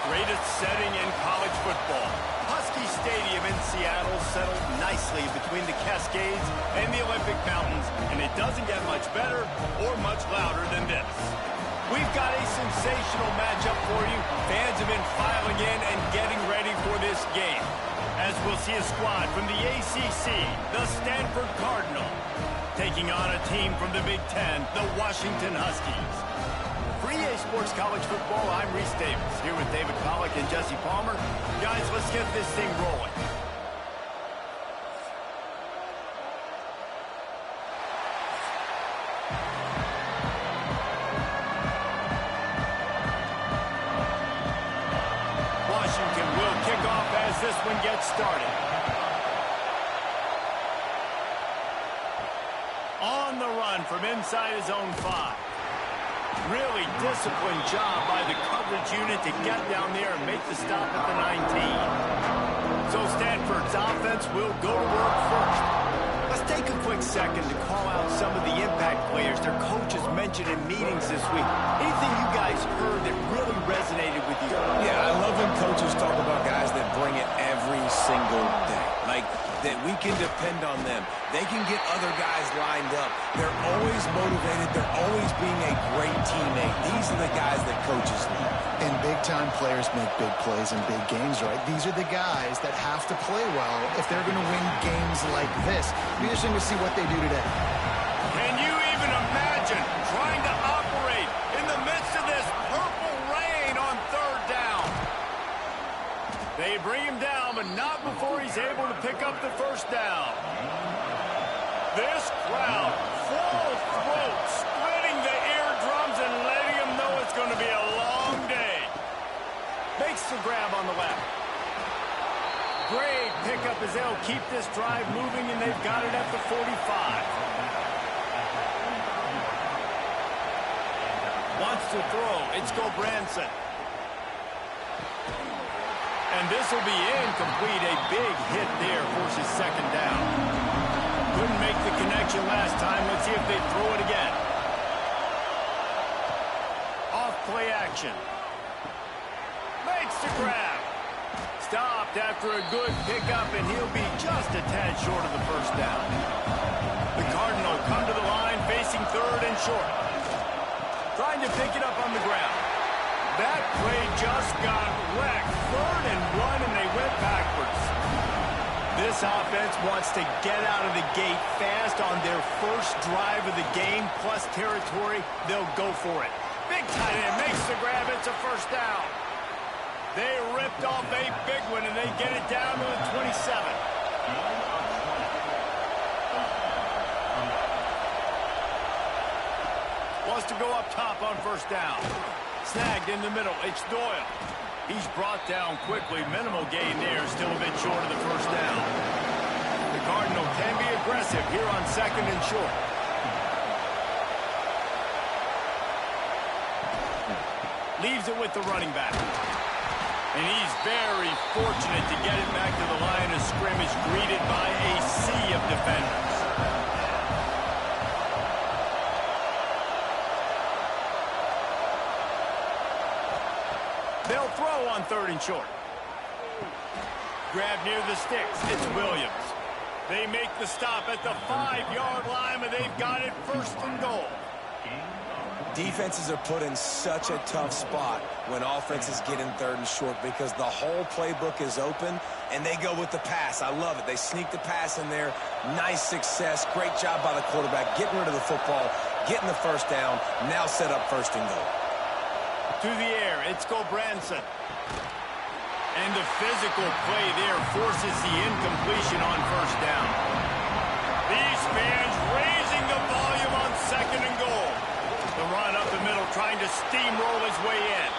Greatest setting in college football. Husky Stadium in Seattle settled nicely between the Cascades and the Olympic Mountains, and it doesn't get much better or much louder than this. We've got a sensational matchup for you. Fans have been filing in and getting ready for this game, as we'll see a squad from the ACC, the Stanford Cardinal, taking on a team from the Big Ten, the Washington Huskies. For EA Sports College Football, I'm Reese Davis, here with David Pollack and Jesse Palmer. Guys, let's get this thing rolling. Washington will kick off as this one gets started. On the run from inside his own 5. Really disciplined job by the coverage unit to get down there and make the stop at the 19. So Stanford's offense will go to work first. Let's take a quick second to call out some of the impact players their coaches mentioned in meetings this week. Anything you guys heard that really resonated with you? Yeah, I love when coaches talk about guys that bring it every single day. Like, that we can depend on them. They can get other guys lined up. They're always motivated. They're always being a great teammate. These are the guys that coaches love. And big-time players make big plays in big games, right? These are the guys that have to play well if they're going to win games like this. It'll be interesting to see what they do today. Can you even imagine trying to operate in the midst of this purple rain on 3rd down? They bring him down, but not before he's able to pick up the 1st down. This crowd, full throat, splitting the eardrums and letting him know it's going to be a long day. Makes the grab on the left. Great pickup as they'll keep this drive moving, and they've got it at the 45. Wants to throw. It's Gulbranson. And this will be incomplete. A big hit there forces 2nd down. Couldn't make the connection last time. Let's see if they throw it again. Off play action. Makes the grab. Stopped after a good pickup, and he'll be just a tad short of the 1st down. The Cardinal come to the line, facing 3rd and short. Trying to pick it up on the ground. That play just got wrecked. 3rd and 1, and they went backwards. This offense wants to get out of the gate fast on their first drive of the game, plus territory. They'll go for it. Big tight end makes the grab. It's a 1st down. They ripped off a big one, and they get it down to the 27. Wants to go up top on 1st down. Snagged in the middle. It's Doyle. He's brought down quickly. Minimal gain there. Still a bit short of the 1st down. The Cardinal can be aggressive here on 2nd and short. Leaves it with the running back. And he's very fortunate to get it back to the line of scrimmage, greeted by a sea of defenders. They'll throw on 3rd and short. Grab near the sticks. It's Williams. They make the stop at the 5-yard line, and they've got it 1st and goal. Defenses are put in such a tough spot when offenses get in 3rd and short because the whole playbook is open, and they go with the pass. I love it. They sneak the pass in there. Nice success. Great job by the quarterback getting rid of the football, getting the 1st down, now set up 1st and goal. To the air, it's Gulbranson. And the physical play there forces the incompletion on 1st down. These fans raising the volume on 2nd and goal. The run up the middle, trying to steamroll his way in.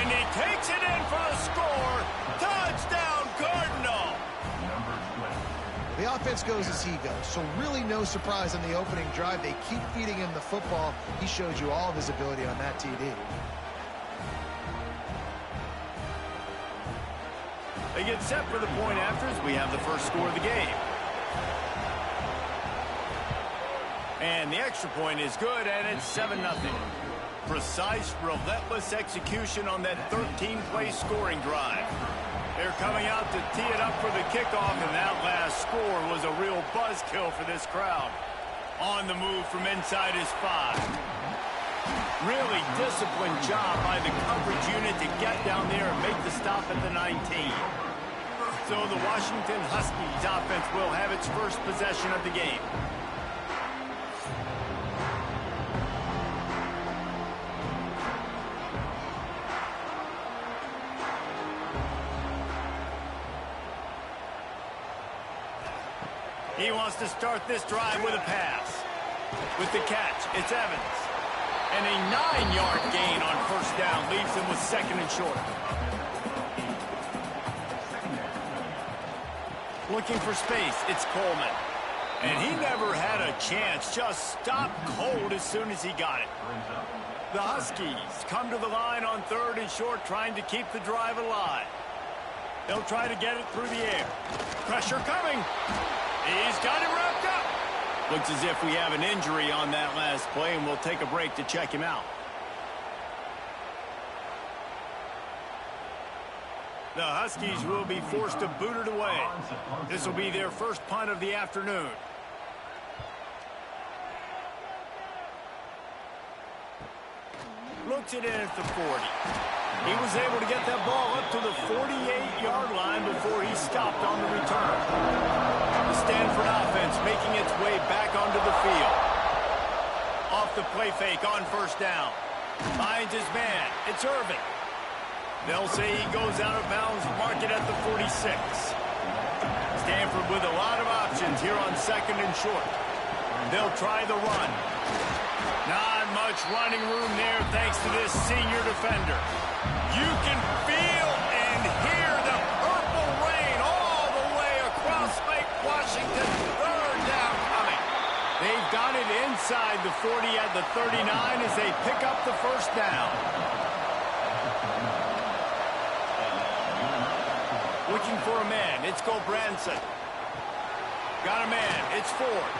And he takes it in for the score. Touchdown, Cardinal! The offense goes as he goes, so really no surprise on the opening drive. They keep feeding him the football. He showed you all of his ability on that TD. They get set for the point after as we have the 1st score of the game. And the extra point is good, and it's 7-0. precise, relentless execution on that 13-play scoring drive. They're coming out to tee it up for the kickoff, and that last score was a real buzzkill for this crowd. On the move from inside his 5. Really disciplined job by the coverage unit to get down there and make the stop at the 19. So the Washington Huskies offense will have its first possession of the game. He wants to start this drive with a pass. With the catch, it's Evans. And a 9-yard gain on first down leaves him with 2nd and short. Looking for space, it's Coleman. And he never had a chance, just stopped cold as soon as he got it. The Huskies come to the line on 3rd and short, trying to keep the drive alive. They'll try to get it through the air. Pressure coming. He's got him wrapped up. Looks as if we have an injury on that last play, and we'll take a break to check him out. The Huskies will be forced to boot it away. This will be their first punt of the afternoon. Looks it in at the 40. He was able to get that ball up to the 48-yard line before he stopped on the return. The Stanford offense making its way back onto the field. Off the play fake on first down. Finds his man. It's Irvin. They'll say he goes out of bounds, mark it at the 46. Stanford with a lot of options here on 2nd and short. They'll try the run. Not much running room there thanks to this senior defender. You can feel and hear the purple rain all the way across Lake Washington. 3rd down coming. They've got it inside the 40 at the 39 as they pick up the first down. Looking for a man. It's Gobranson. Got a man. It's Ford.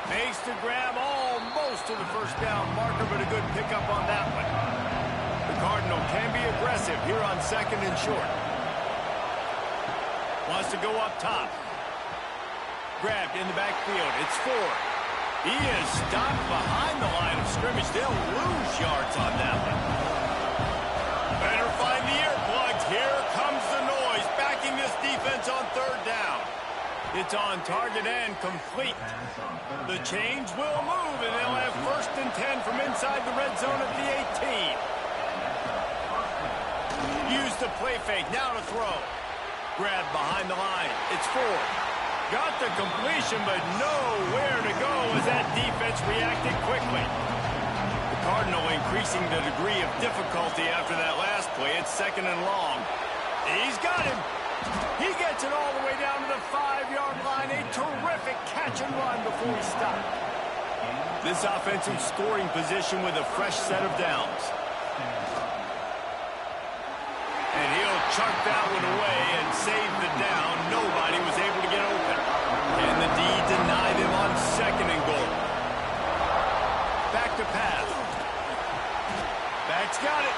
Makes the grab almost to the first down marker, but a good pickup on that one. The Cardinal can be aggressive here on 2nd and short. Wants to go up top. Grabbed in the backfield. It's Ford. He is stopped behind the line of scrimmage. They'll lose yards on that one. Better find the earplugs. Here comes the noise, backing this defense on 3rd down. It's on target and complete. The change will move, and they'll have 1st and 10 from inside the red zone at the 18. Use the play fake, now to throw. Grab behind the line, it's Ford. Got the completion, but nowhere to go as that defense reacted quickly. The Cardinal increasing the degree of difficulty after that last play. It's 2nd and long. He's got him. He gets it all the way down to the 5-yard line. A terrific catch and run before he stopped. This offensive scoring position with a fresh set of downs. And he'll chuck that one away and save the down. Nobody was able to get open. And the D denied him on 2nd and goal. Back to pass. Back's got it.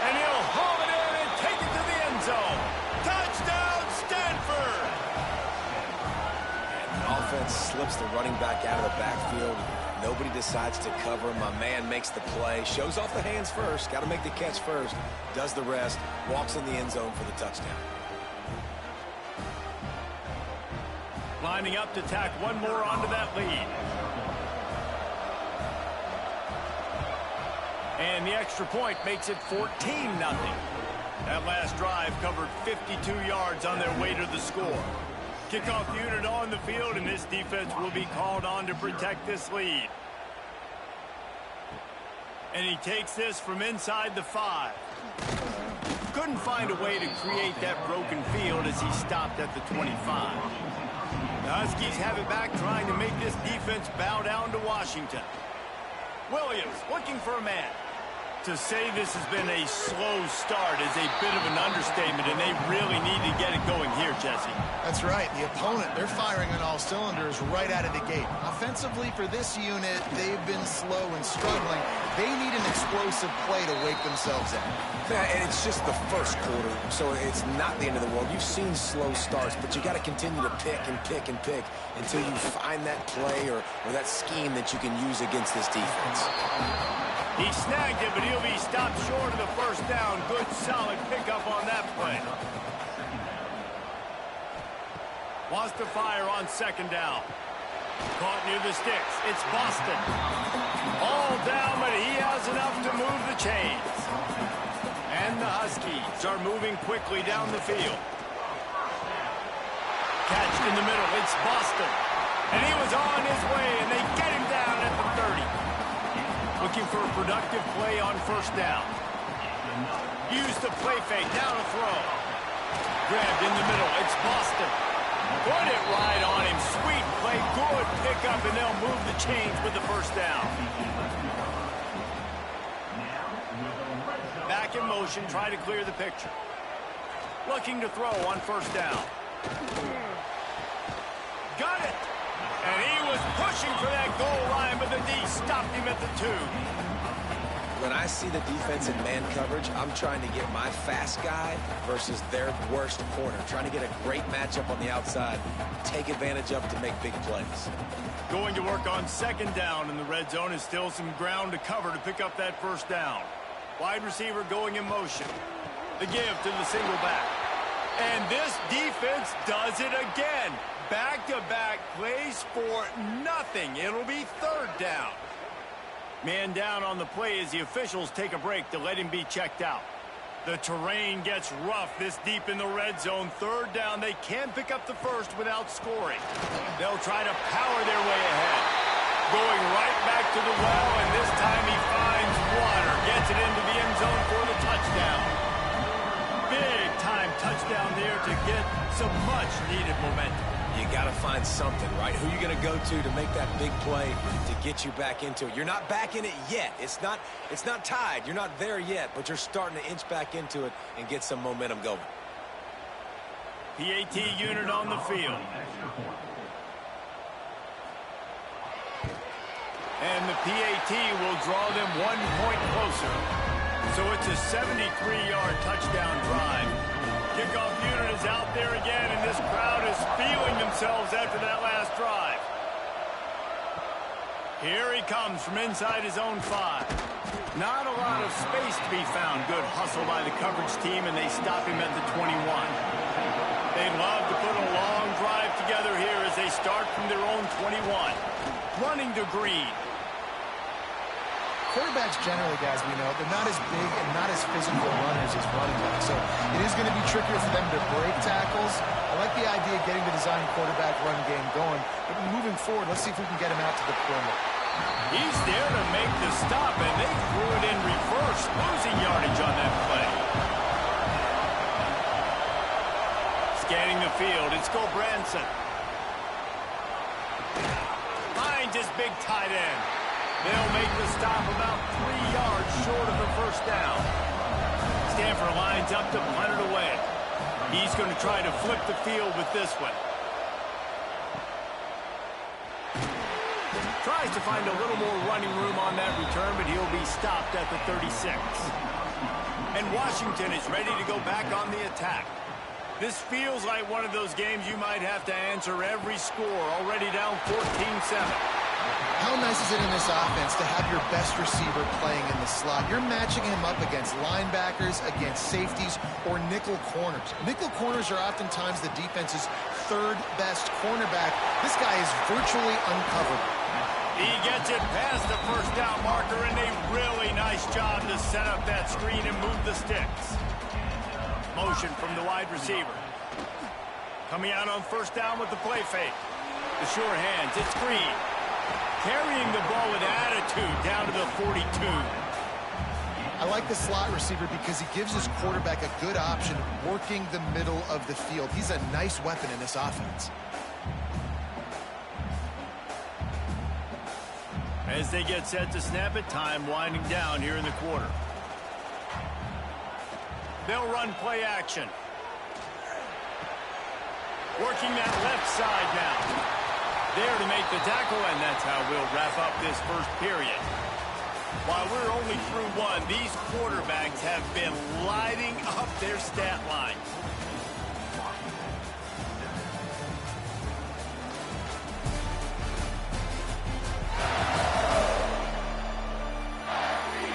And he'll haul it in and take it to the end zone. Touchdown, Stanford! And the offense slips the running back out of the backfield. Nobody decides to cover him. My man makes the play. Shows off the hands first. Got to make the catch first. Does the rest. Walks in the end zone for the touchdown. Lining up to tack one more onto that lead. And the extra point makes it 14-0. That last drive covered 52 yards on their way to the score. Kickoff unit on the field, and this defense will be called on to protect this lead. And he takes this from inside the 5. Couldn't find a way to create that broken field as he stopped at the 25. The Huskies have it back, trying to make this defense bow down to Washington. Williams looking for a man. To say this has been a slow start is a bit of an understatement, and they really need to get it going here, Jesse. That's right. The opponent, they're firing on all cylinders right out of the gate. Offensively, for this unit, they've been slow and struggling. They need an explosive play to wake themselves up. Yeah, and it's just the first quarter, so it's not the end of the world. You've seen slow starts, but you got to continue to pick and pick and pick until you find that play or that scheme that you can use against this defense. He snagged it, but he'll be stopped short of the first down. Good, solid pickup on that play. Wants to fire on second down. Caught near the sticks. It's Boston. All down, but he has enough to move the chains. And the Huskies are moving quickly down the field. Catch in the middle. It's Boston. And he was on his way, and they get him down at the 30. Looking for a productive play on first down. Use the play fake. Now to throw. Grabbed in the middle. It's Boston. Put it right on him. Sweet play. Good pickup, and they'll move the chains with the first down. Back in motion. Try to clear the picture. Looking to throw on first down. Got it. And he was pushing for that goal line, but the D stopped him at the 2. When I see the defense in man coverage, I'm trying to get my fast guy versus their worst corner. Trying to get a great matchup on the outside, take advantage of to make big plays. Going to work on second down in the red zone is still some ground to cover to pick up that first down. Wide receiver going in motion. The give to the single back. And this defense does it again. Back-to-back plays for nothing. It'll be third down. Man down on the play as the officials take a break to let him be checked out. The terrain gets rough this deep in the red zone. Third down, they can't pick up the first without scoring. They'll try to power their way ahead. Going right back to the well, and this time he finds water. Gets it into the end zone for the touchdown. Big-time touchdown there to get some much-needed momentum. You got to find something, right? Who are you going to go to make that big play to get you back into it? You're not back in it yet. It's not tied. You're not there yet, but you're starting to inch back into it and get some momentum going. PAT unit on the field. And the PAT will draw them 1 point closer. So it's a 73-yard touchdown drive. Kickoff unit is out there again, and this crowd is feeling themselves after that last drive. Here he comes from inside his own 5. Not a lot of space to be found. Good hustle by the coverage team, and they stop him at the 21. They'd love to put a long drive together here as they start from their own 21. Running to Green. Quarterbacks generally, guys, we know, they're not as big and not as physical runners as running backs. So it is going to be trickier for them to break tackles. I like the idea of getting the design quarterback run game going. But moving forward, let's see if we can get him out to the perimeter. He's there to make the stop, and they threw it in reverse, losing yardage on that play. Scanning the field, it's Gulbranson. Finds his big tight end. They'll make the stop about 3 yards short of the first down. Stanford lines up to punt it away. He's going to try to flip the field with this one. Tries to find a little more running room on that return, but he'll be stopped at the 36. And Washington is ready to go back on the attack. This feels like one of those games you might have to answer every score, already down 14-7. How nice is it in this offense to have your best receiver playing in the slot? You're matching him up against linebackers, against safeties, or nickel corners. Nickel corners are oftentimes the defense's third best cornerback. This guy is virtually uncoverable. He gets it past the first down marker, and a really nice job to set up that screen and move the sticks. Motion from the wide receiver. Coming out on first down with the play fake. The sure hands, it's Green. Carrying the ball with attitude down to the 42. I like the slot receiver because he gives his quarterback a good option working the middle of the field. He's a nice weapon in this offense. As they get set to snap it, time winding down here in the quarter. They'll run play action. Working that left side now. There to make the tackle, and that's how we'll wrap up this first period. While we're only through one, these quarterbacks have been lighting up their stat line.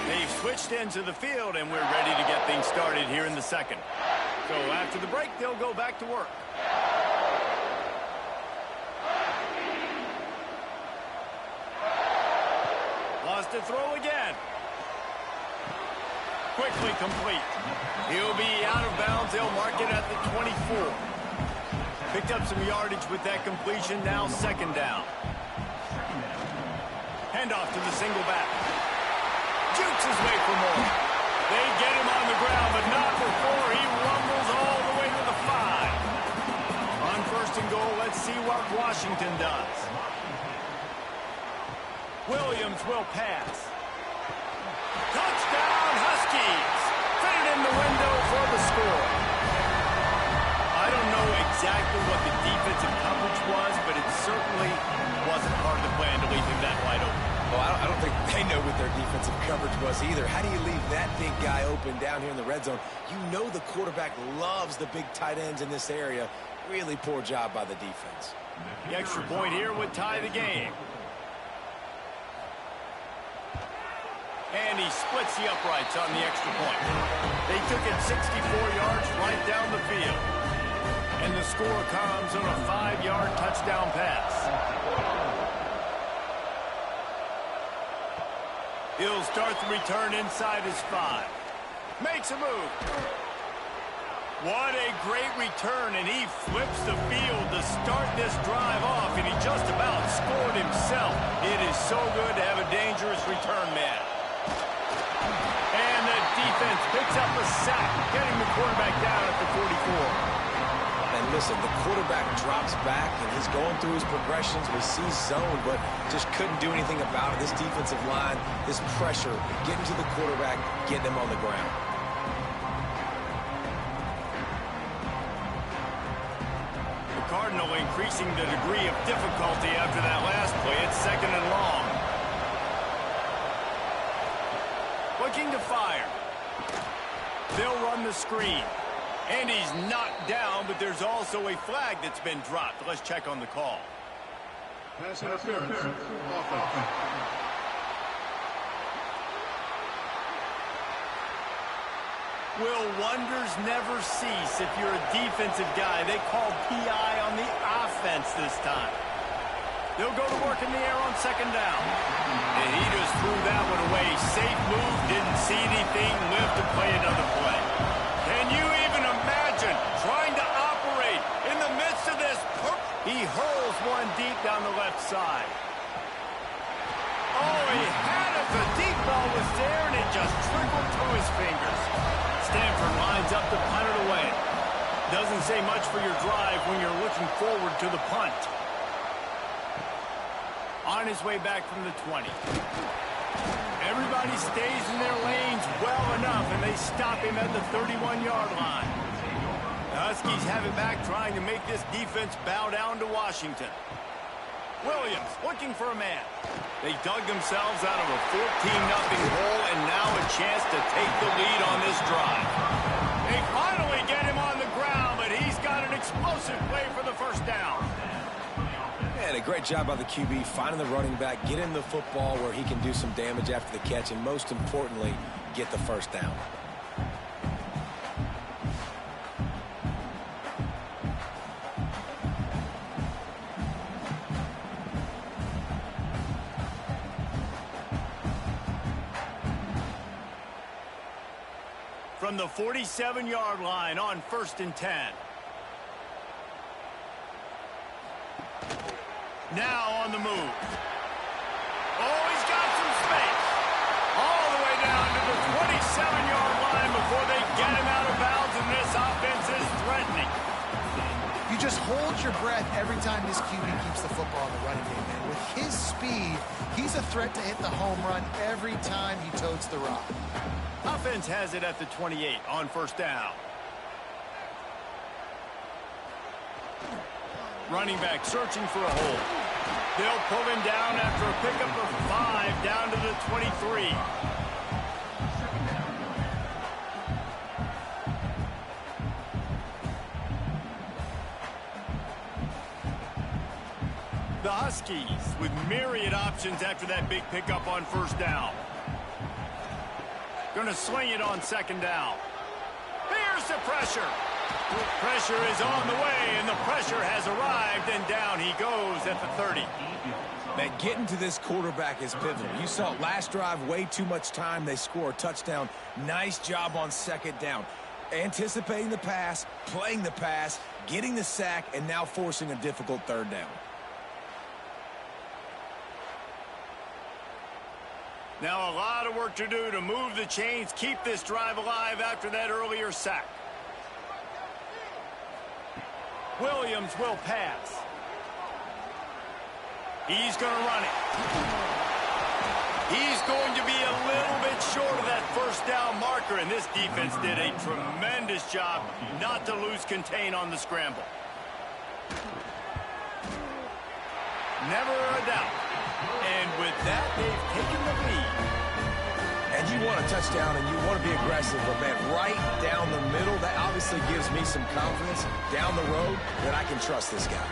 They've switched into the field, and we're ready to get things started here in the second. So after the break, they'll go back to work. Lost to throw again. Quickly complete. He'll be out of bounds. They'll mark it at the 24. Picked up some yardage with that completion. Now second down. Handoff to the single back. Jukes his way for more. They get him on the ground, but not before he rumbles all the way to the 5. On first and goal, let's see what Washington does. Williams will pass. Touchdown, Huskies! Fit it in the window for the score. I don't know exactly what the defensive coverage was, but it certainly wasn't part of the plan to leave him that wide open. Well, I don't think they know what their defensive coverage was either. How do you leave that big guy open down here in the red zone? You know the quarterback loves the big tight ends in this area. Really poor job by the defense. The extra point here would tie the game. And he splits the uprights on the extra point. They took it 64 yards right down the field. And the score comes on a 5-yard touchdown pass. He'll start the return inside his 5. Makes a move. What a great return, and he flips the field to start this drive off, and he just about scored himself. It is so good to have a dangerous return man. And the defense picks up a sack, getting the quarterback down at the 44. And listen, the quarterback drops back, and he's going through his progressions. We see zone, but just couldn't do anything about it. This defensive line, this pressure, getting to the quarterback, getting him on the ground. The Cardinal increasing the degree of difficulty after that last play. It's second and long. Looking to fire. They'll run the screen. And he's knocked down, but there's also a flag that's been dropped. Let's check on the call. Pass interference. Offense. Will wonders never cease if you're a defensive guy? They called PI on the offense this time. They'll go to work in the air on second down. And he just threw that one away. Safe move, didn't see anything, lived to play another play. Can you even imagine trying to operate in the midst of this? He hurls one deep down the left side. Oh, he had it. The deep ball was there, and it just trickled through his fingers. Stanford lines up to punt it away. Doesn't say much for your drive when you're looking forward to the punt. On his way back from the 20. Everybody stays in their lanes well enough, and they stop him at the 31-yard line. The Huskies have it back, trying to make this defense bow down to Washington. Williams looking for a man. They dug themselves out of a 14-0 hole, and now a chance to take the lead on this drive. They finally get him on the ground, but he's got an explosive play for the first down. And a great job by the QB finding the running back, getting the football where he can do some damage after the catch, and most importantly, get the first down. From the 47-yard line on 1st and 10. Now on the move. Oh, he's got some space. All the way down to the 27-yard line before they get him out of bounds, and this offense is threatening. You just hold your breath every time this QB keeps the football in the running game, man. With his speed, he's He's a threat to hit the home run every time he totes the rock. Offense has it at the 28 on first down. Running back searching for a hole. They'll pull him down after a pickup of 5 down to the 23. The Huskies with myriad options after that big pickup on first down. Going to sling it on second down. Here's the pressure. Pressure is on the way, and the pressure has arrived, and down he goes at the 30. Man, getting to this quarterback is pivotal. You saw it last drive, way too much time. They score a touchdown. Nice job on second down. Anticipating the pass, playing the pass, getting the sack, and now forcing a difficult third down. Now a lot of work to do to move the chains, keep this drive alive after that earlier sack. Williams will pass. He's going to run it. He's going to be a little bit short of that first down marker, and this defense did a tremendous job not to lose contain on the scramble. Never a doubt. And with that, they've taken the lead. And you want a touchdown and you want to be aggressive, but man, right down the middle, that obviously gives me some confidence down the road that I can trust this guy.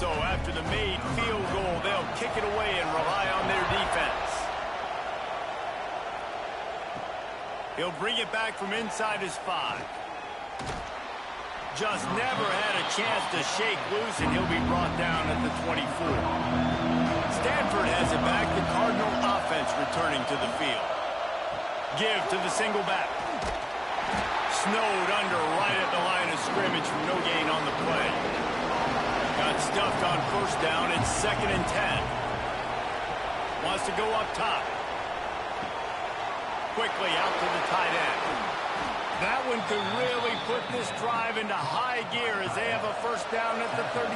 So after the made field goal, they'll kick it away and rely on their defense. He'll bring it back from inside his 5. Just never had a chance to shake loose, and he'll be brought down at the 24. Stanford has it back. The Cardinal offense returning to the field. Give to the single back. Snowed under right at the line of scrimmage from no gain on the play. Got stuffed on first down. It's 2nd and 10. Wants to go up top. Quickly out to the tight end. That one could really put this drive into high gear as they have a first down at the 37.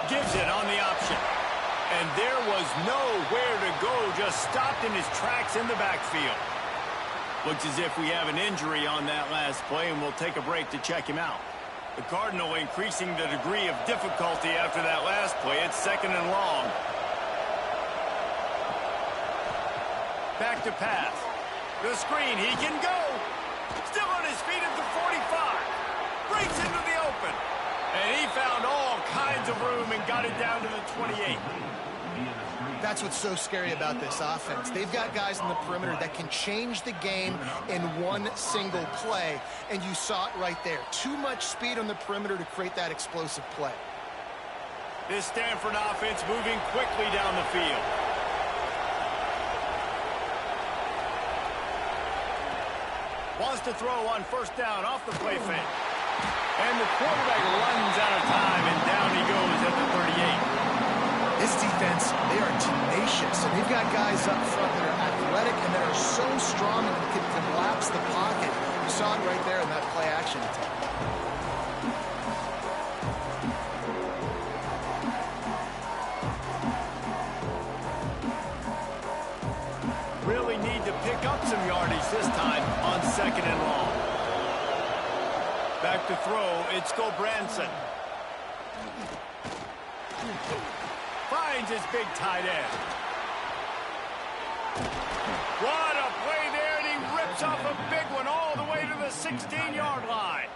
Gives it on the option. And there was nowhere to go, just stopped in his tracks in the backfield. Looks as if we have an injury on that last play, and we'll take a break to check him out. The Cardinal increasing the degree of difficulty after that last play. It's 2nd and long. Back to pass. The screen, he can go. Still on his feet at the 45. Breaks into the open. And he found all kinds of room and got it down to the 28. That's what's so scary about this offense. They've got guys in the perimeter that can change the game in one single play, and you saw it right there. Too much speed on the perimeter to create that explosive play. This Stanford offense moving quickly down the field. Wants to throw on first down off the play fake. And the quarterback runs out of time, and down he goes at the 38. This defense, they are tenacious, and they've got guys up front that are athletic and that are so strong and can collapse the pocket. You saw it right there in that play action attack. Really need to pick up some yardage this time on 2nd and long. Back to throw, it's Gobranson. Finds his big tight end. What a play there, and he rips off a big one all the way to the 16-yard line.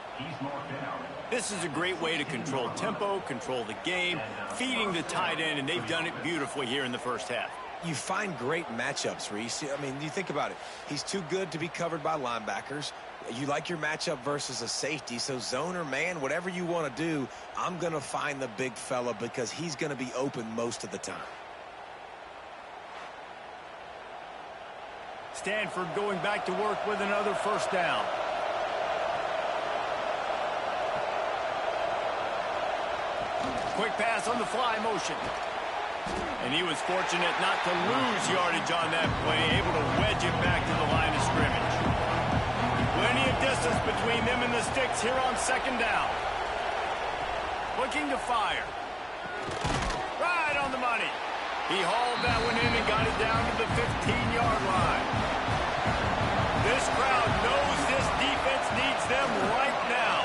This is a great way to control tempo, control the game, feeding the tight end, and they've done it beautifully here in the first half. You find great matchups, Reese. I mean, you think about it. He's too good to be covered by linebackers. You like your matchup versus a safety, so zone or man, whatever you want to do, I'm going to find the big fella because he's going to be open most of the time. Stanford going back to work with another first down. Quick pass on the fly motion. And he was fortunate not to lose yardage on that play, able to wedge it back to the line of scrimmage. Plenty of distance offense here on second down. Looking to fire. Right on the money. He hauled that one in and got it down to the 15-yard line. This crowd knows this defense needs them right now.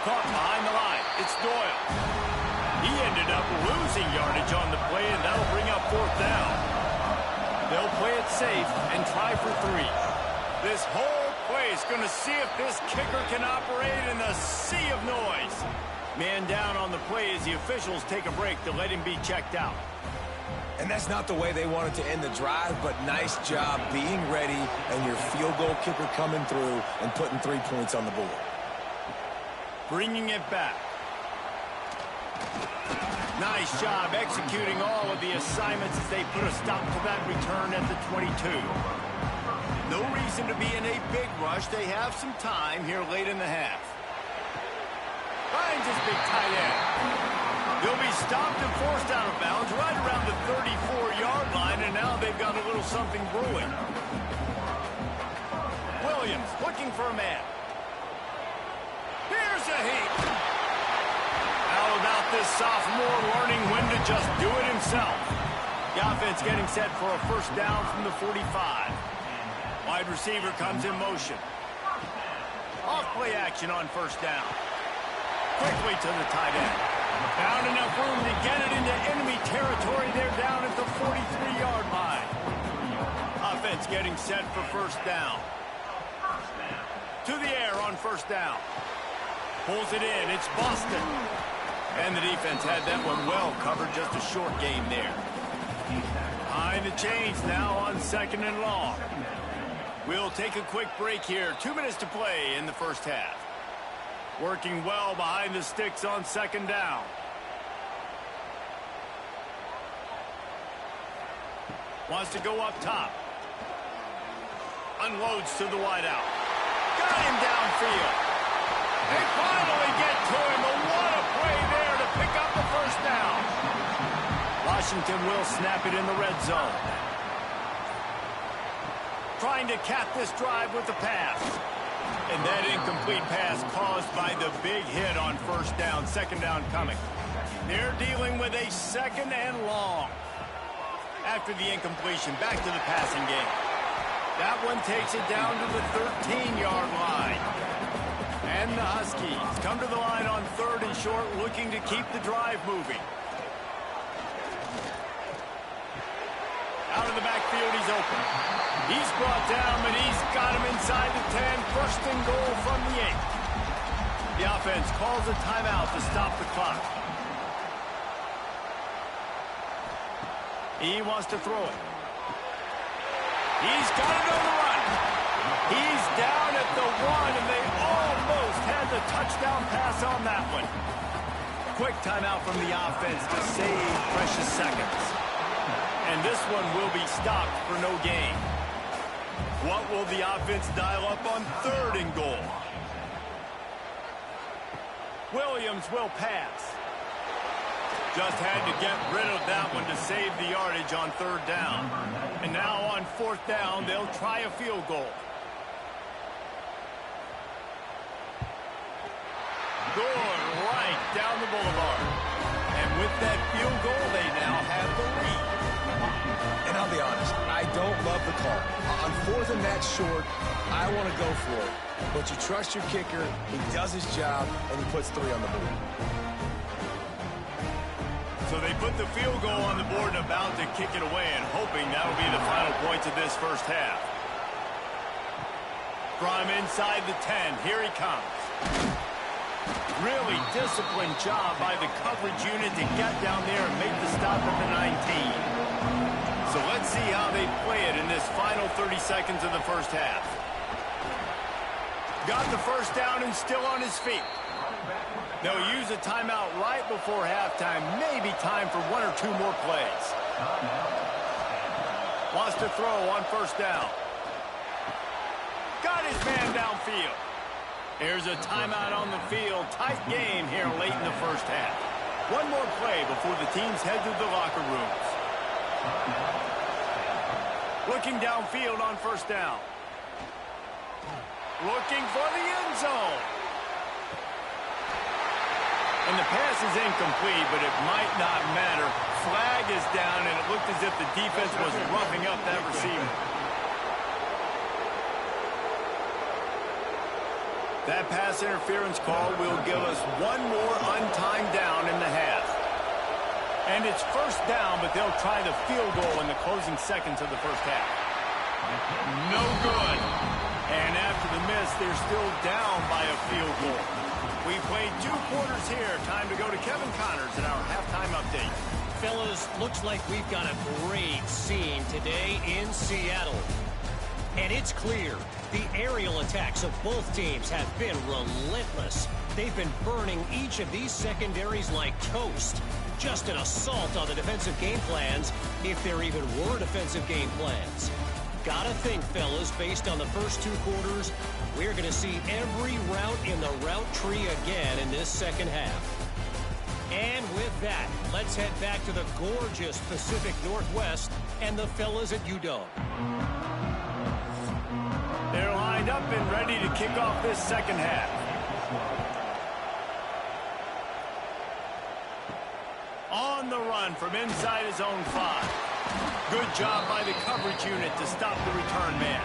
Caught behind the line. It's Doyle. He ended up losing yardage on the play, and that'll bring up fourth down. They'll play it safe and try for 3. This whole play is going to see if this kicker can operate in the sea of noise. Man down on the play as the officials take a break to let him be checked out. And that's not the way they wanted to end the drive, but nice job being ready and your field goal kicker coming through and putting 3 points on the board. Bringing it back. Nice job executing all of the assignments as they put a stop to that return at the 22. No reason to be in a big rush. They have some time here late in the half. Finds his big tight end. They'll be stopped and forced out of bounds right around the 34-yard line, and now they've got a little something brewing. Williams looking for a man. Here's a heat. How about this sophomore learning when to just do it himself? The offense getting set for a first down from the 45. Wide receiver comes in motion. Off play action on first down. Quickly to the tight end. Found enough room to get it into enemy territory. They're down at the 43-yard line. Offense getting set for first down. To the air on first down. Pulls it in. It's Boston. And the defense had that one well covered. Just a short game there. Behind the chains now on second and long. We'll take a quick break here. 2 minutes to play in the first half. Working well behind the sticks on second down. Wants to go up top. Unloads to the wideout. Got him downfield. They finally get to him. But what a play there to pick up the first down. Washington will snap it in the red zone. Trying to cap this drive with the pass. And that incomplete pass caused by the big hit on first down. Second down coming. They're dealing with a second and long. After the incompletion, back to the passing game. That one takes it down to the 13-yard line. And the Huskies come to the line on third and short, looking to keep the drive moving. Out of the backfield, he's open. He's brought down, but he's got him inside the 10. First and goal from the 8. The offense calls a timeout to stop the clock. He wants to throw it. He's got it on the run. He's down at the 1, and they almost had the touchdown pass on that one. Quick timeout from the offense to save precious seconds. And this one will be stopped for no gain. What will the offense dial up on third and goal? Williams will pass. Just had to get rid of that one to save the yardage on third down. And now on fourth down, they'll try a field goal. Good right down the boulevard. And with that field goal, they now have the lead. And I'll be honest, I don't love the call. On fourth and that short, I want to go for it. But you trust your kicker, he does his job, and he puts 3 on the board. So they put the field goal on the board and about to kick it away, and hoping that will be the final points of this first half. From inside the 10, here he comes. Really disciplined job by the coverage unit to get down there and make the stop at the 19. So let's see how they play it in this final 30 seconds of the first half. Got the first down and still on his feet. They'll use a timeout right before halftime. Maybe time for 1 or 2 more plays. Wants to throw on first down. Got his man downfield. Here's a timeout on the field. Tight game here late in the first half. 1 more play before the teams head to the locker rooms. Looking downfield on first down. looking for the end zone. And the pass is incomplete, but it might not matter. Flag is down, and it looked as if the defense was roughing up that receiver. That pass interference call will give us one more untimed down in the half. And it's first down, but they'll try the field goal in the closing seconds of the first half. No good. And after the miss, they're still down by a field goal. We played 2 quarters here. Time to go to Kevin Connors in our halftime update. Fellas, looks like we've got a great scene today in Seattle. And it's clear, the aerial attacks of both teams have been relentless. They've been burning each of these secondaries like toast. Just an assault on the defensive game plans, if there even were defensive game plans. Gotta think, fellas, based on the first 2 quarters, we're going to see every route in the route tree again in this second half. And with that, let's head back to the gorgeous Pacific Northwest and the fellas at UW. They're lined up and ready to kick off this second half. On the run from inside his own 5. Good job by the coverage unit to stop the return man.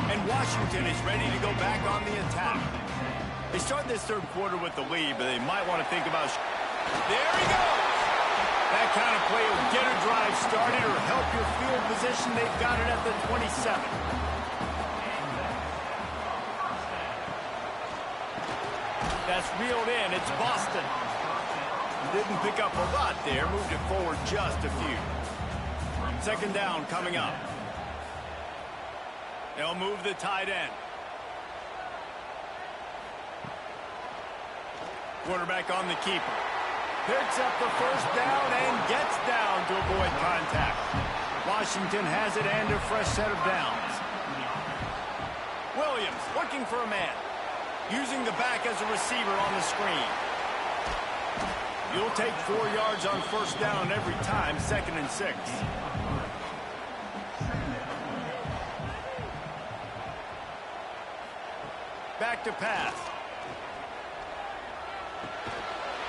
And Washington is ready to go back on the attack. They start this third quarter with the lead, but they might want to think about... There he goes! That kind of play will get a drive started or help your field position. They've got it at the 27. That's reeled in. It's Boston. Didn't pick up a lot there. Moved it forward just a few. Second down coming up. They'll move the tight end. Quarterback on the keeper. Picks up the first down and gets down to avoid contact. Washington has it and a fresh set of downs. Williams looking for a man. Using the back as a receiver on the screen. You'll take 4 yards on first down every time, 2nd and 6. Back to pass.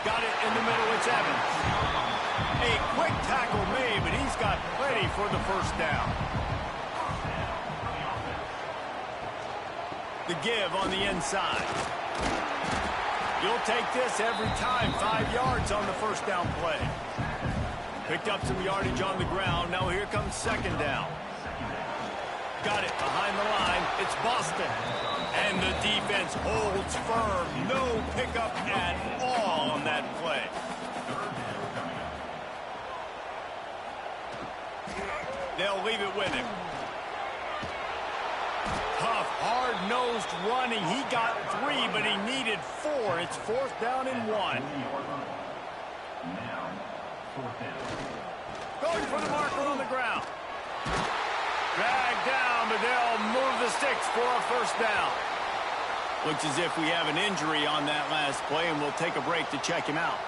Got it in the middle, it's Evans. A quick tackle made, but he's got plenty for the first down. The give on the inside. You'll take this every time, 5 yards on the first down play. Picked up some yardage on the ground, now here comes second down. Got it behind the line, it's Boston. And the defense holds firm. No pickup at all on that play. They'll leave it with him. Tough, hard-nosed running. He got 3, but he needed 4. It's 4th down and 1. Going for the marker on the ground. Dragged down, but they'll move the sticks for a first down. Looks as if we have an injury on that last play, and we'll take a break to check him out.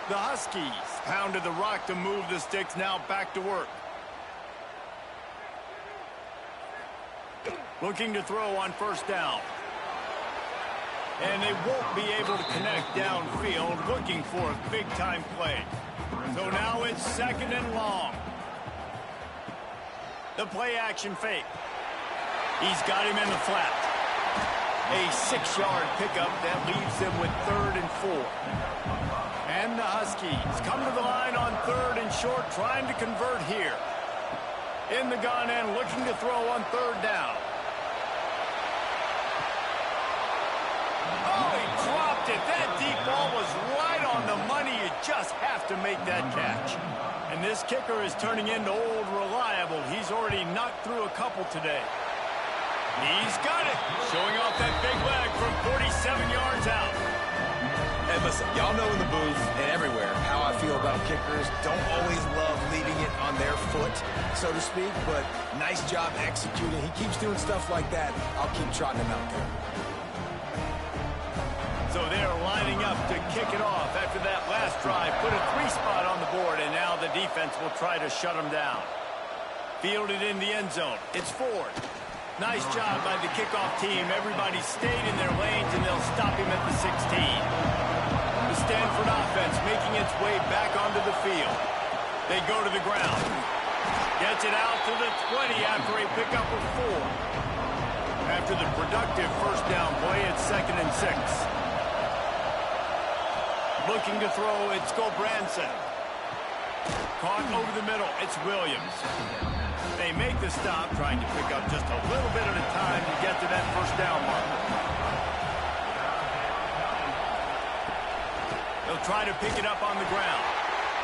The Huskies pounded the rock to move the sticks, now back to work. Looking to throw on first down. And they won't be able to connect downfield, looking for a big-time play. So now it's 2nd and long. The play action fake. He's got him in the flat. A 6-yard pickup that leaves them with 3rd and 4. And the Huskies come to the line on 3rd and short, trying to convert here. In the gun and looking to throw on 3rd down. Oh, he dropped it. That deep ball was right on the money. You just have to make that catch. And this kicker is turning into old reliable. He's already knocked through a couple today. He's got it. Showing off that big leg from 47 yards out. And listen, y'all know in the booth and everywhere how I feel about kickers. Don't always love leaving it on their foot, so to speak, but nice job executing. He keeps doing stuff like that. I'll keep trotting him out there. So they're lining up to kick it off after that last drive. Put a 3-spot on the board, and now the defense will try to shut them down. Fielded in the end zone. It's Ford. Nice job by the kickoff team. Everybody stayed in their lanes, and they'll stop him at the 16. The Stanford offense making its way back onto the field. They go to the ground. Gets it out to the 20 after a pickup of 4. After the productive first down play, it's 2nd and 6. Looking to throw, it's Gobranson. Caught over the middle, it's Williams. They make the stop, trying to pick up just a little bit at a time to get to that first down mark. They'll try to pick it up on the ground.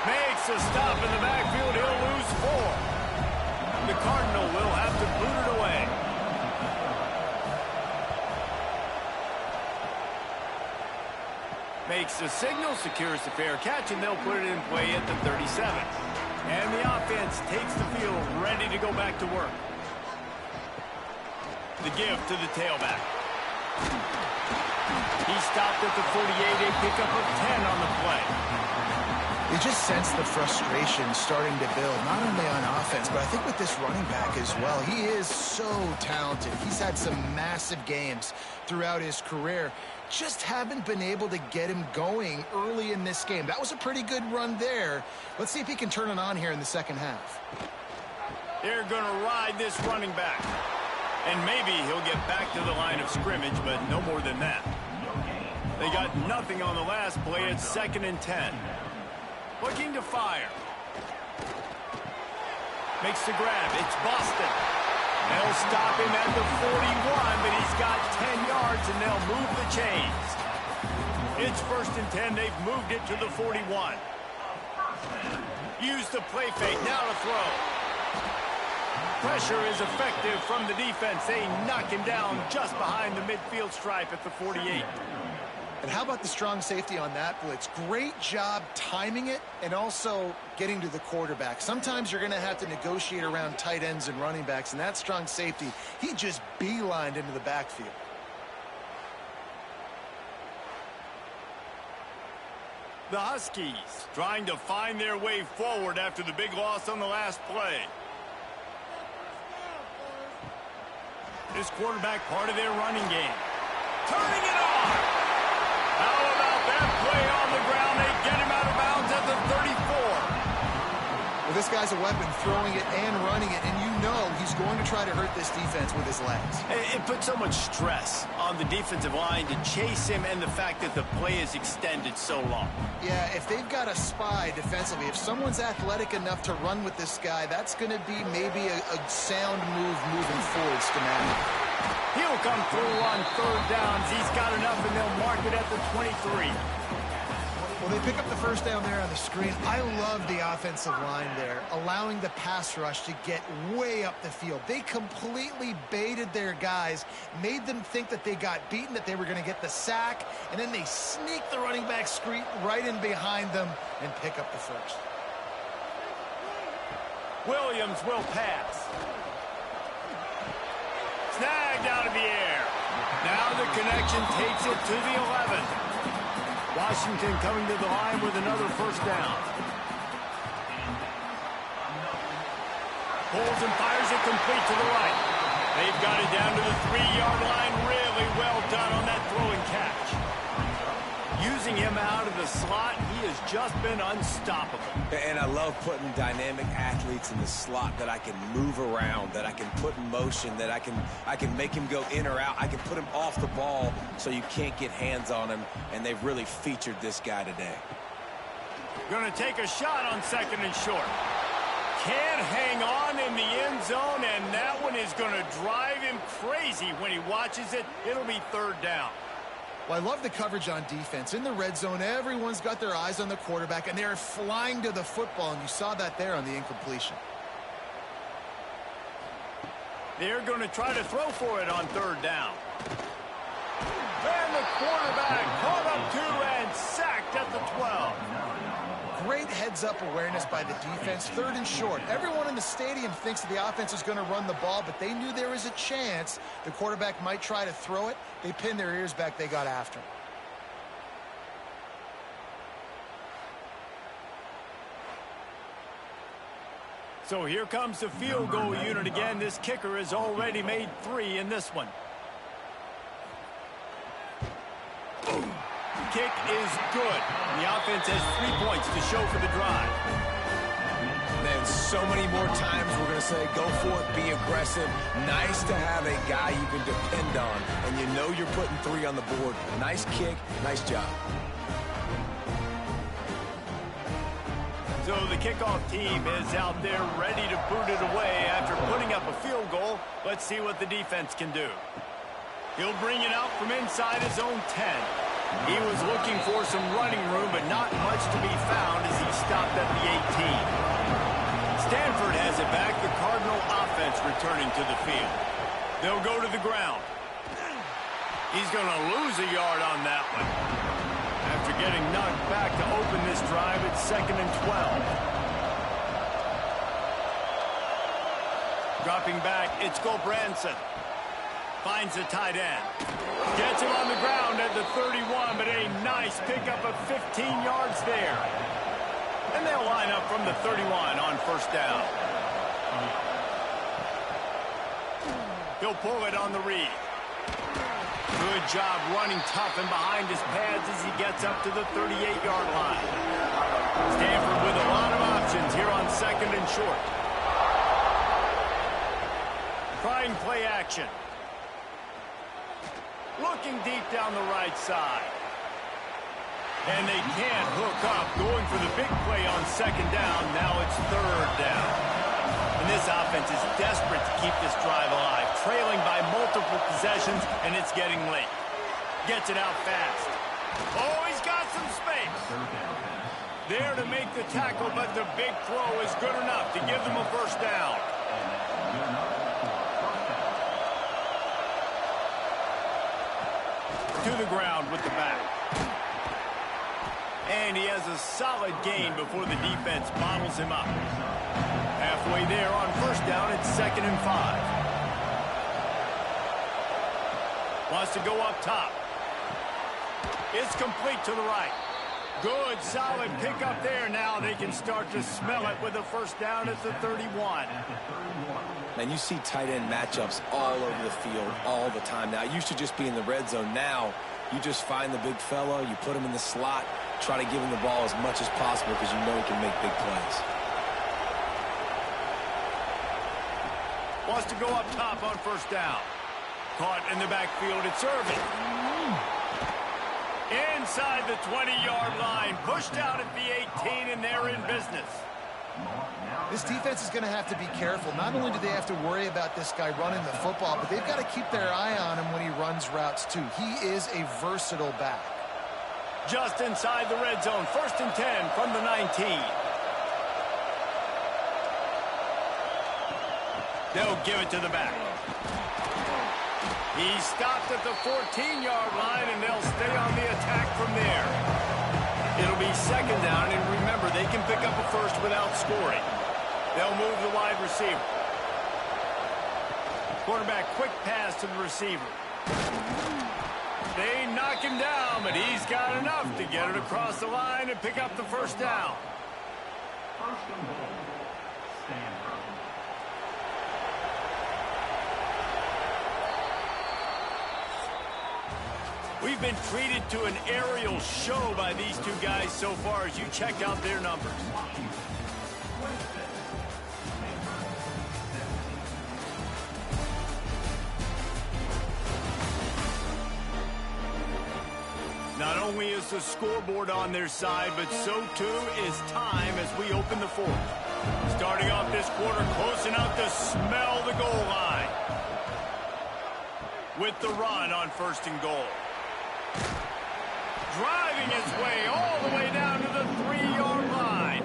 Makes a stop in the backfield, he'll lose 4. The Cardinal will have to boot it away. Makes the signal, secures the fair catch, and they'll put it in play at the 37. And the offense takes the field, ready to go back to work. The give to the tailback. He stopped at the 48, a pickup of 10 on the play. You just sense the frustration starting to build, not only on offense, but I think with this running back as well. He is so talented. He's had some massive games throughout his career. Just haven't been able to get him going early in this game. That was a pretty good run there. Let's see if he can turn it on here in the second half. They're going to ride this running back. And maybe he'll get back to the line of scrimmage, but no more than that. They got nothing on the last play. It's 2nd and 10. Looking to fire. Makes the grab. It's Boston. They'll stop him at the 41, but he's got 10 yards, and they'll move the chains. It's 1st and 10. They've moved it to the 41. Use the play fake. Now to throw. Pressure is effective from the defense. They knock him down just behind the midfield stripe at the 48. And how about the strong safety on that blitz? Great job timing it and also getting to the quarterback. Sometimes you're going to have to negotiate around tight ends and running backs, and that strong safety, he just beelined into the backfield. The Huskies trying to find their way forward after the big loss on the last play. This quarterback part of their running game. Turning it on! How about that play on the ground? They get him out of bounds at the 34. Well, this guy's a weapon, throwing it and running it, and you know he's going to try to hurt this defense with his legs. It puts so much stress on the defensive line to chase him, and the fact that the play is extended so long. Yeah, if they've got a spy defensively, if someone's athletic enough to run with this guy, that's going to be maybe a sound move moving forward schematic. He'll come through on 3rd downs. He's got enough, and they'll mark it at the 23. Well, they pick up the first down there on the screen. I love the offensive line there, allowing the pass rush to get way up the field. They completely baited their guys, made them think that they got beaten, that they were going to get the sack, and then they sneak the running back screen right in behind them and pick up the first. Williams will pass. Snagged out of the air. Now the connection takes it to the 11. Washington coming to the line with another first down. Pulls and fires it complete to the right. They've got it down to the 3-yard line. Really well done on that throw and catch. Using him out of the slot, he has just been unstoppable. And I love putting dynamic athletes in the slot that I can move around, that I can put in motion, that I can make him go in or out. I can put him off the ball so you can't get hands on him, and they've really featured this guy today. Going to take a shot on 2nd and short. Can't hang on in the end zone, and that one is going to drive him crazy when he watches it. It'll be 3rd down. Well, I love the coverage on defense. In the red zone, everyone's got their eyes on the quarterback, and they're flying to the football, and you saw that there on the incompletion. They're going to try to throw for it on 3rd down. And the quarterback caught up to and sacked at the 12. Great heads-up awareness by the defense. 3rd and short. Everyone in the stadium thinks that the offense is going to run the ball, but they knew there was a chance the quarterback might try to throw it. They pinned their ears back. They got after him. So here comes the field goal unit again. This kicker has already made 3 in this one. Kick is good. The offense has 3 points to show for the drive. Man, so many more times we're going to say, go for it, be aggressive. Nice to have a guy you can depend on, and you know you're putting 3 on the board. Nice kick, nice job. So the kickoff team is out there ready to boot it away after putting up a field goal. Let's see what the defense can do. He'll bring it out from inside his own 10. He was looking for some running room, but not much to be found as he stopped at the 18. Stanford has it back. The Cardinal offense returning to the field. They'll go to the ground. He's going to lose a yard on that one. After getting knocked back to open this drive, it's 2nd and 12. Dropping back, it's Gulbranson. Finds the tight end. Gets him on the ground at the 31, but a nice pickup of 15 yards there. And they'll line up from the 31 on first down. He'll pull it on the read. Good job running tough and behind his pads as he gets up to the 38-yard line. Stanford with a lot of options here on 2nd and short. Trying play action. Looking deep down the right side. And they can't hook up. Going for the big play on 2nd down. Now it's 3rd down. And this offense is desperate to keep this drive alive. Trailing by multiple possessions, and it's getting late. Gets it out fast. Oh, he's got some space. There to make the tackle, but the big throw is good enough to give them a first down. To the ground with the back. And he has a solid gain before the defense bottles him up. Halfway there on first down, it's 2nd and 5. Wants to go up top. It's complete to the right. Good, solid pickup there. Now they can start to smell it with a first down at the 31. Man, you see tight end matchups all over the field all the time. Now, it used to just be in the red zone. Now, you just find the big fella, you put him in the slot, try to give him the ball as much as possible because you know he can make big plays. Wants to go up top on first down. Caught in the backfield, it's Irvin. Inside the 20-yard line, pushed out at the 18, and they're in business. This defense is going to have to be careful. Not only do they have to worry about this guy running the football, but they've got to keep their eye on him when he runs routes too. He is a versatile back. Just inside the red zone, 1st and 10 from the 19. They'll give it to the back. He stopped at the 14-yard line, and they'll stay on the attack from there. It'll be 2nd down, and remember, they can pick up a first without scoring. They'll move the wide receiver. Quarterback, quick pass to the receiver. They knock him down, but he's got enough to get it across the line and pick up the first down. First and goal, Stanford. We've been treated to an aerial show by these two guys so far as you check out their numbers. Not only is the scoreboard on their side, but so too is time as we open the fourth. Starting off this quarter close enough to smell the goal line. With the run on 1st and goal. Driving his way all the way down to the 3-yard line.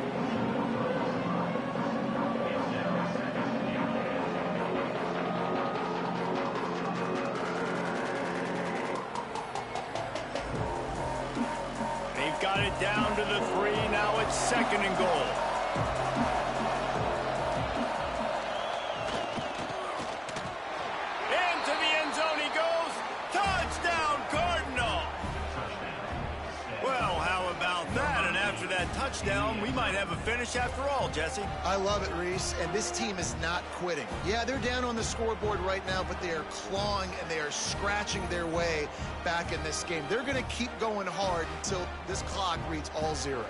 They've got it down to the 3. Now it's 2nd and goal. Into the end zone he goes. Touchdown, Cardinal. Well, how about that? And after that touchdown. touchdown, we might have a finish after all, Jesse. I love it, Reese, and this team is not quitting. Yeah, they're down on the scoreboard right now, but they are clawing and they are scratching their way back in this game. They're going to keep going hard until this clock reads all zeros.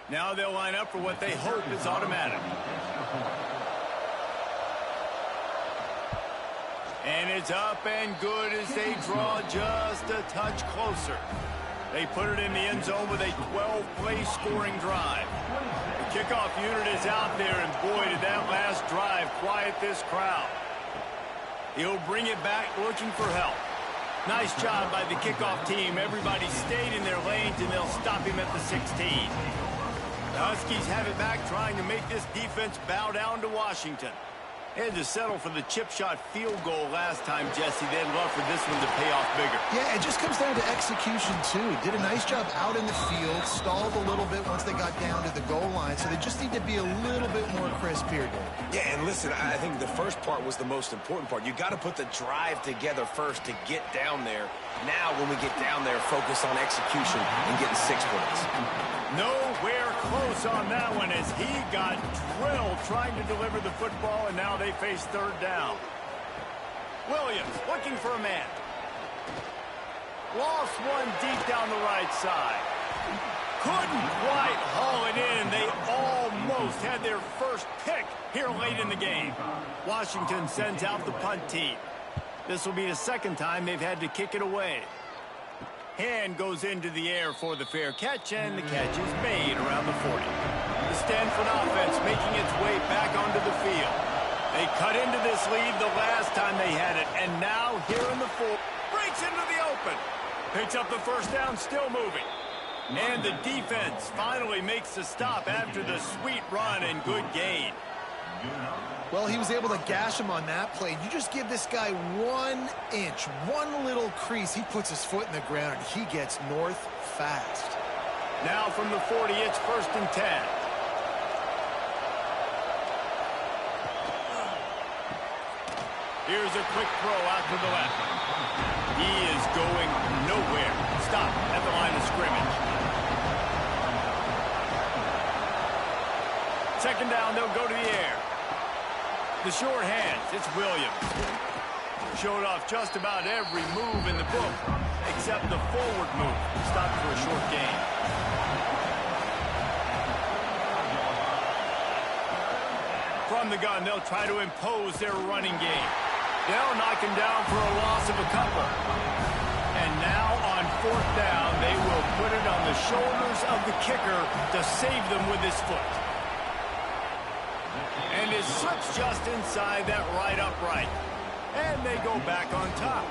Now they'll line up for what they hope is automatic. And it's up and good as they draw just a touch closer. They put it in the end zone with a 12-play scoring drive. The kickoff unit is out there, and boy, did that last drive quiet this crowd. He'll bring it back looking for help. Nice job by the kickoff team. Everybody stayed in their lanes, and they'll stop him at the 16. The Huskies have it back, trying to make this defense bow down to Washington. They had to settle for the chip shot field goal last time, Jesse. They'd love for this one to pay off bigger. Yeah, it just comes down to execution, too. Did a nice job out in the field, stalled a little bit once they got down to the goal line, so they just need to be a little bit more crisp here, Dave. Yeah, and listen, I think the first part was the most important part. You got to put the drive together first to get down there. Now, when we get down there, focus on execution and getting 6 points. Nowhere close on that one as he got drilled trying to deliver the football, and now they face third down. Williams looking for a man. Lost one deep down the right side. Couldn't quite haul it in. They almost had their first pick here late in the game. Washington sends out the punt team. This will be the second time they've had to kick it away. Hand goes into the air for the fair catch, and the catch is made around the 40. The Stanford offense making its way back onto the field. They cut into this lead the last time they had it, and now here in the fourth, breaks into the open. Picks up the first down, still moving. And the defense finally makes the stop after the sweet run and good gain. Well, he was able to gash him on that play. You just give this guy 1 inch, one little crease. He puts his foot in the ground, and he gets north fast. Now from the 40, it's 1st and 10. Here's a quick throw out to the left. He is going nowhere. Stop at the line of scrimmage. Second down, they'll go to the air. The short hands, it's Williams. Showed off just about every move in the book, except the forward move. Stopped for a short gain. From the gun, they'll try to impose their running game. They'll knock him down for a loss of a couple. And now on 4th down, they will put it on the shoulders of the kicker to save them with his foot. And it slips just inside that right upright. And they go back on top.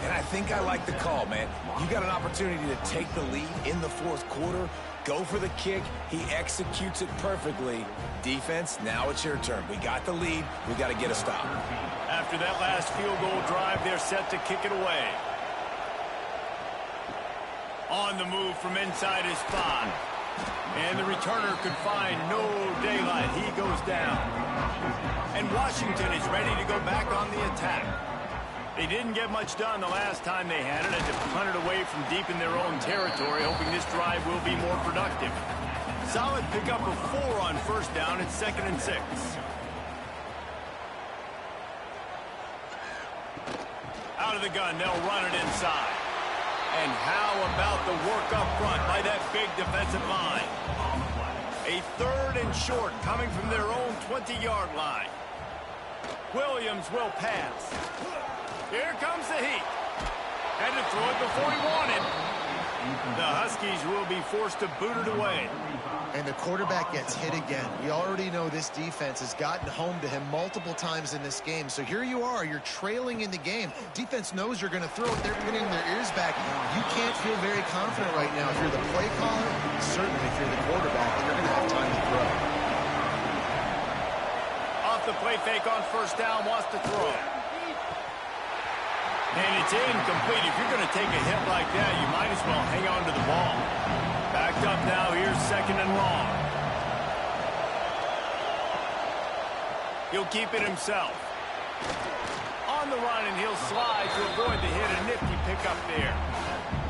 And I think I like the call, man. You got an opportunity to take the lead in the 4th quarter. Go for the kick. He executes it perfectly. Defense, now it's your turn. We got the lead. We got to get a stop. After that last field goal drive, they're set to kick it away. On the move from inside his 5. And the returner could find no daylight. He goes down. And Washington is ready to go back on the attack. They didn't get much done the last time they had it. Had to punt it away from deep in their own territory, hoping this drive will be more productive. Solid pickup of 4 on 1st down. It's 2nd and 6. Out of the gun, they'll run it inside. And how about the work up front by that big defensive line? A 3rd and short coming from their own 20-yard line. Williams will pass. Here comes the heat. Had to throw it before he wanted. The Huskies will be forced to boot it away. And the quarterback gets hit again. We already know this defense has gotten home to him multiple times in this game. So here you are, you're trailing in the game. Defense knows you're going to throw it. They're getting their ears back. You can't feel very confident right now. If you're the play caller, certainly if you're the quarterback, that you're going to have time to throw. Off the play fake on 1st down, wants to throw. And it's incomplete. If you're going to take a hit like that, you might as well hang on to the ball. Backed up now. Here's 2nd and long. He'll keep it himself. On the run, and he'll slide to avoid the hit. A nifty pickup there.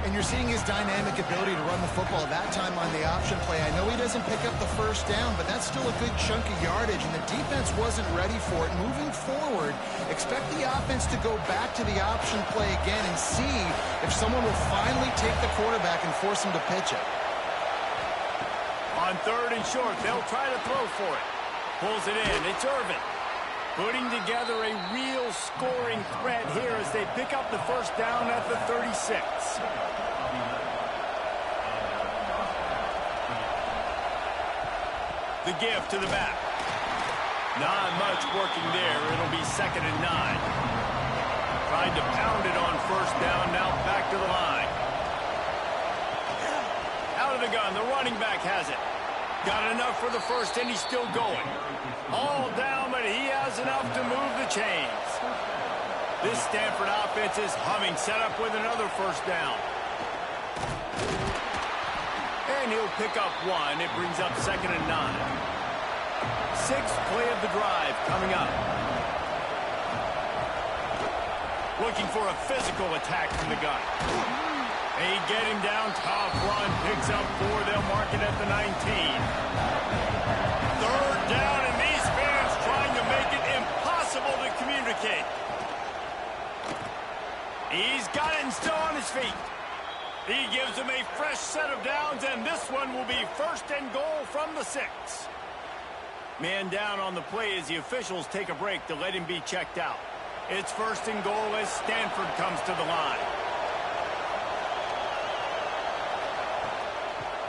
And you're seeing his dynamic ability to run the football that time on the option play. I know he doesn't pick up the first down, but that's still a good chunk of yardage, and the defense wasn't ready for it. Moving forward, expect the offense to go back to the option play again and see if someone will finally take the quarterback and force him to pitch it. On 3rd and short, they'll try to throw for it. Pulls it in. It's Irvin. Putting together a real scoring threat here as they pick up the first down at the 36. The give to the back. Not much working there. It'll be 2nd and 9. Tried to pound it on first down. Now back to the line. Out of the gun. The running back has it. Got enough for the first, and he's still going. All down, but he has enough to move the chains. This Stanford offense is humming, set up with another first down. And he'll pick up 1. It brings up 2nd and 9. 6th play of the drive coming up. Looking for a physical attack from the gun. They get him down, tough run, picks up 4. They'll mark it at the 19. 3rd down, and these fans trying to make it impossible to communicate. He's got it and still on his feet. He gives them a fresh set of downs, and this one will be 1st and goal from the 6. Man down on the play as the officials take a break to let him be checked out. It's 1st and goal as Stanford comes to the line.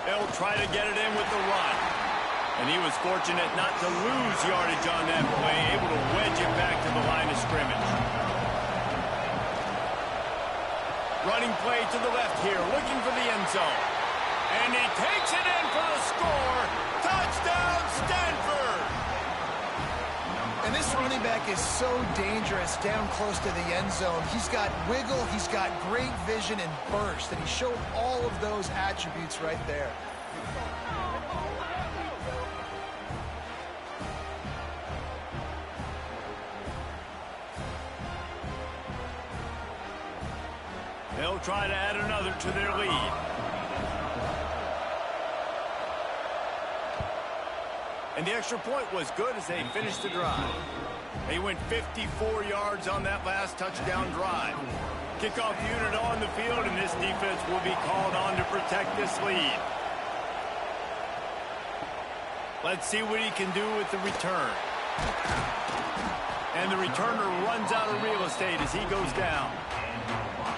They'll try to get it in with the run. And he was fortunate not to lose yardage on that play, able to wedge it back to the line of scrimmage. Running play to the left here, looking for the end zone. And he takes it in for the score. Touchdown, Stanford! And this running back is so dangerous down close to the end zone. He's got wiggle, he's got great vision and burst, and he showed all of those attributes right there. They'll try to add another to their lead. And the extra point was good as they finished the drive. They went 54 yards on that last touchdown drive. Kickoff unit on the field, and this defense will be called on to protect this lead. Let's see what he can do with the return. And the returner runs out of real estate as he goes down.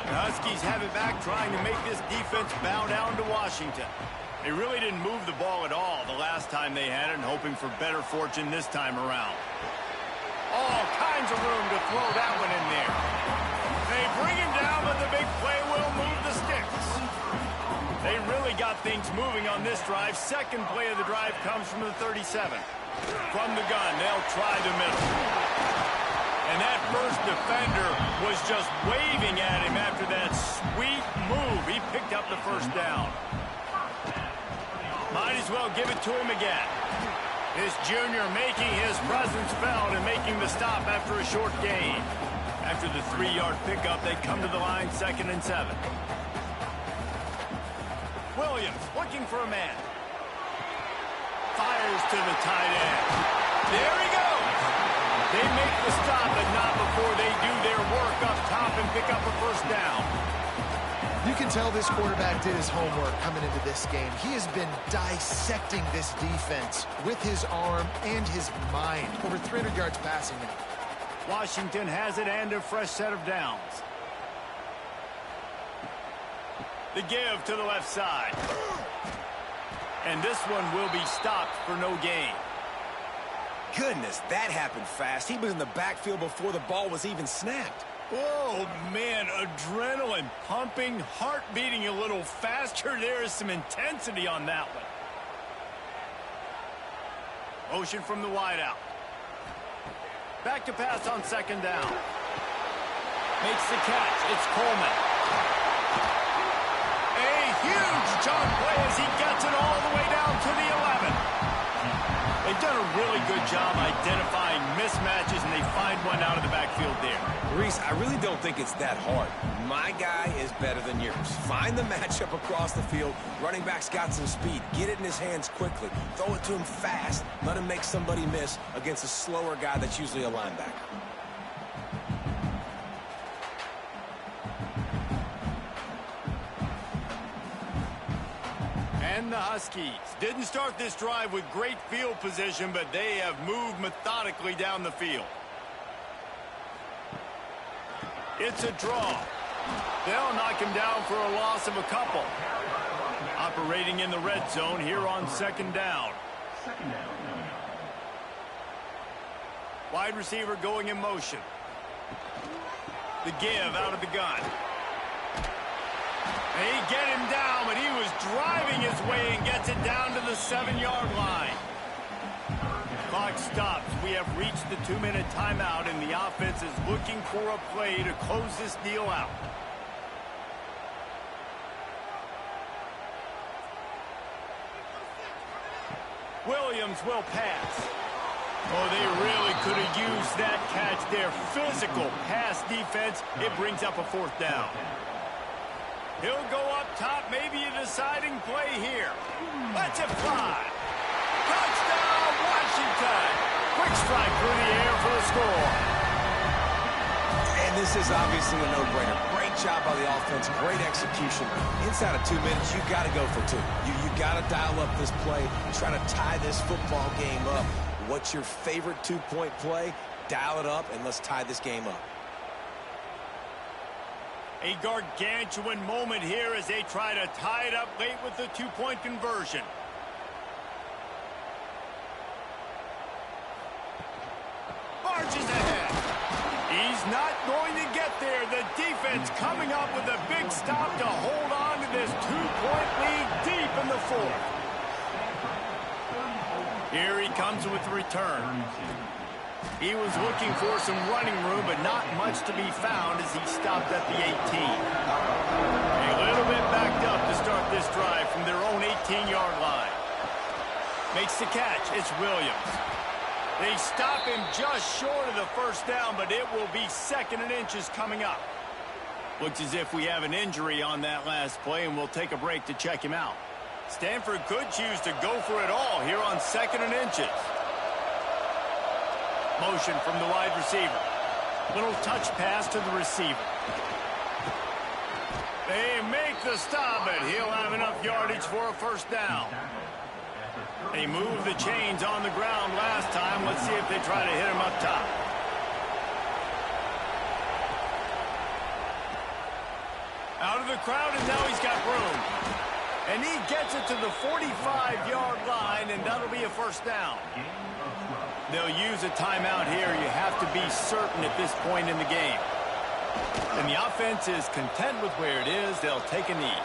The Huskies have it back, trying to make this defense bow down to Washington. They really didn't move the ball at all the last time they had it, and hoping for better fortune this time around. All kinds of room to throw that one in there. They bring him down, but the big play will move the sticks. They really got things moving on this drive. 2nd play of the drive comes from the 37. From the gun, they'll try the middle. And that first defender was just waving at him after that sweet move. He picked up the first down. Might as well give it to him again. This junior making his presence felt and making the stop after a short gain. After the 3-yard pickup, they come to the line 2nd and 7. Williams looking for a man. Fires to the tight end. There he goes. They make the stop, but not before they do their work up top and pick up a first down. You can tell this quarterback did his homework coming into this game. He has been dissecting this defense with his arm and his mind. Over 300 yards passing now. Washington has it and a fresh set of downs. The give to the left side. And this one will be stopped for no gain. Goodness, that happened fast. He was in the backfield before the ball was even snapped. Oh, man, adrenaline pumping, heart beating a little faster. There is some intensity on that one. Motion from the wideout. Back to pass on 2nd down. Makes the catch. It's Coleman. A huge chunk play as he gets it all the way down to the 11. They've done a really good job identifying mismatches, and they find one out of the backfield there. Reese, I really don't think it's that hard. My guy is better than yours. Find the matchup across the field. Running back's got some speed. Get it in his hands quickly. Throw it to him fast. Let him make somebody miss against a slower guy that's usually a linebacker. And the Huskies didn't start this drive with great field position, but they have moved methodically down the field. It's a draw. They'll knock him down for a loss of a couple. Operating in the red zone here on second down. Wide receiver going in motion. The give out of the gun. They get him down, but he was driving his way and gets it down to the 7-yard line. Clock stops. We have reached the 2-minute timeout, and the offense is looking for a play to close this deal out. Williams will pass. Oh, they really could have used that catch there. Physical pass defense. It brings up a 4th down. He'll go up top, maybe a deciding play here. Let's it fly. Touchdown, Washington. Quick strike through the air for the score. And this is obviously a no-brainer. Great job by the offense, great execution. Inside of 2 minutes, you got to go for 2. You got to dial up this play, try to tie this football game up. What's your favorite 2-point play? Dial it up, and let's tie this game up. A gargantuan moment here as they try to tie it up late with the 2-point conversion. Marches ahead. He's not going to get there. The defense coming up with a big stop to hold on to this 2-point lead deep in the 4th. Here he comes with the return. He was looking for some running room, but not much to be found as he stopped at the 18. A little bit backed up to start this drive from their own 18-yard line. Makes the catch. It's Williams. They stop him just short of the 1st down, but it will be 2nd and inches coming up. Looks as if we have an injury on that last play, and we'll take a break to check him out. Stanford could choose to go for it all here on 2nd and inches. Motion from the wide receiver. Little touch pass to the receiver. They make the stop, and he'll have enough yardage for a 1st down. They moved the chains on the ground last time. Let's see if they try to hit him up top. Out of the crowd, and now he's got room. And he gets it to the 45-yard line, and that'll be a 1st down. They'll use a timeout here. You have to be certain at this point in the game. And the offense is content with where it is. They'll take a knee.